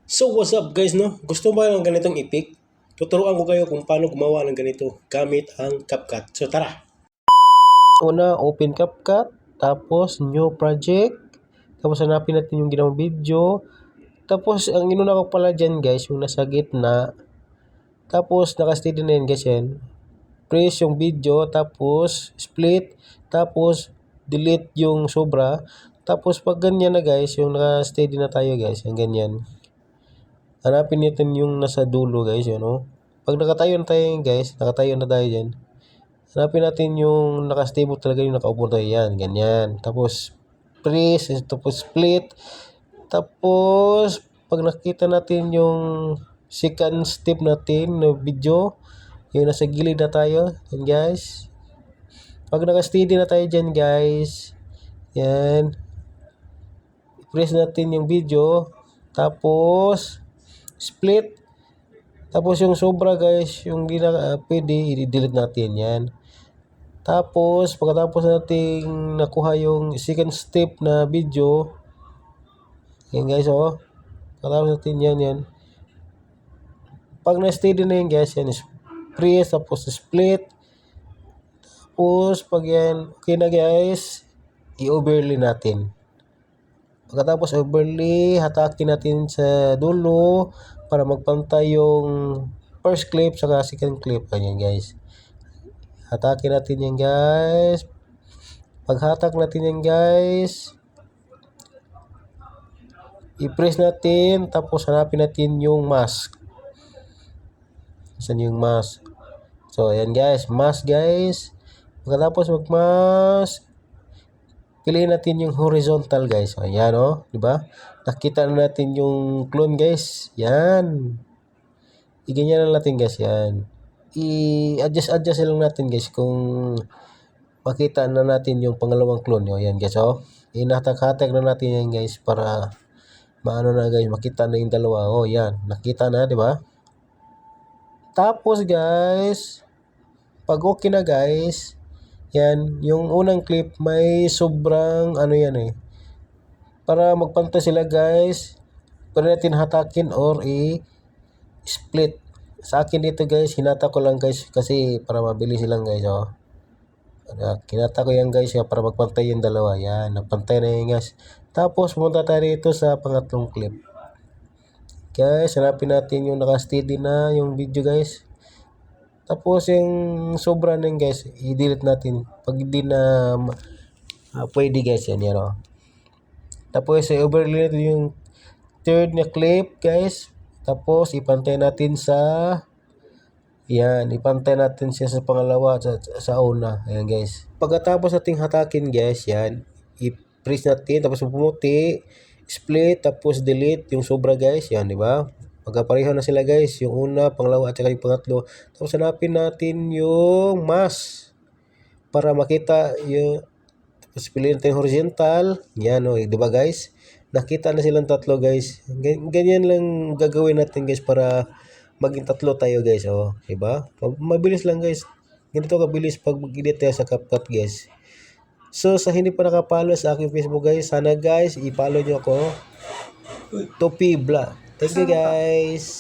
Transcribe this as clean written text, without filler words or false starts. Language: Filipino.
So what's up guys, no? Gusto ba ng ganitong epic? Tuturuan ko kayo kung paano gumawa ng ganito gamit ang CapCut. So tara! Una, open CapCut, tapos new project, tapos hanapin natin yung ginawang video, tapos ang inuna ko pala dyan guys, yung nasa gitna, tapos naka-steady na yun guys yan. Press yung video, tapos split, tapos delete yung sobra, tapos pag ganyan na guys, yung naka-steady na tayo guys, yung ganyan. Hanapin natin yung nasa dulo guys, yun oh. Pag nakatayo na tayo guys, nakatayo na tayo dyan. Hanapin natin yung naka-stable talaga, yung nakaupo tayo yan, ganyan. Tapos press, tapos split. Tapos pag nakita natin yung second step natin na video, yung nasa gilid na tayo, yan guys. Pag naka-steady na tayo dyan guys, yan. Press natin yung video, tapos split, tapos yung sobra guys, yung di na pwede, i-delete natin yan. Tapos pagkatapos nating nakuha yung second step na video, yan guys oh, pagkatapos natin yan, pag na-steady na yun guys, yan press, tapos split, tapos pag yan okay na guys, i-overlay natin. Pagkatapos overlay, hatakin natin sa dulo para magpantay yung first clip saka second clip. Ganyan guys. Hatakin natin yan guys. Paghatak natin yan guys, i-press natin, tapos hanapin natin yung mask. Saan yung mask? So ayan guys, mask guys. Pagkatapos mag-mask, piliin natin yung horizontal guys. Ayan oh, di ba? Nakita na natin yung clone guys. Yan. Iganyan na natin guys, yan. I-adjust lang natin guys kung makita na natin yung pangalawang clone. O yan guys oh. Inatak-hatak na natin yan guys para maano na guys, makita na yung dalawa. Oh yan, nakita na, di ba? Tapos guys, pag okay na guys, yan, yung unang clip may sobrang ano yan eh. Para magpantay sila guys, pwede natin hatakin or i-split. Sa akin dito guys, hinata ko lang guys kasi para mabilis silang guys oh. Kinata ko yan guys para magpantay yung dalawa. Yan, nagpantay na yan guys. Tapos pumunta tayo dito sa pangatlong clip. Guys, hanapin natin yung naka-steady na yung video guys. Tapos yung sobra na guys, i-delete natin pag hindi na pwede guys, yan oh. Tapos i-overlay natin yung third na clip guys. Tapos ipantay natin sa yan, ipantay natin siya sa pangalawa sa una. Ayan guys. Pagkatapos nating hatakin guys, yan, i-press natin, tapos pumuti, split, tapos delete yung sobra guys, yan, di ba? Pagkapareho na sila guys, yung una, pangalawa at saka yung pangatlo. Tapos hanapin natin yung mask para makita yung, tapos piliin natin horizontal. Yan o, di ba guys? Nakita na silang tatlo guys. Ganyan lang gagawin natin guys para maging tatlo tayo guys. O, di ba? Mabilis lang guys. Ganito kabilis pag mag-edit tayo sa CapCut guys. So sa hindi pa nakapalo sa aking Facebook guys, sana guys i-follow nyo ako. Topi Vlog. Thank you guys.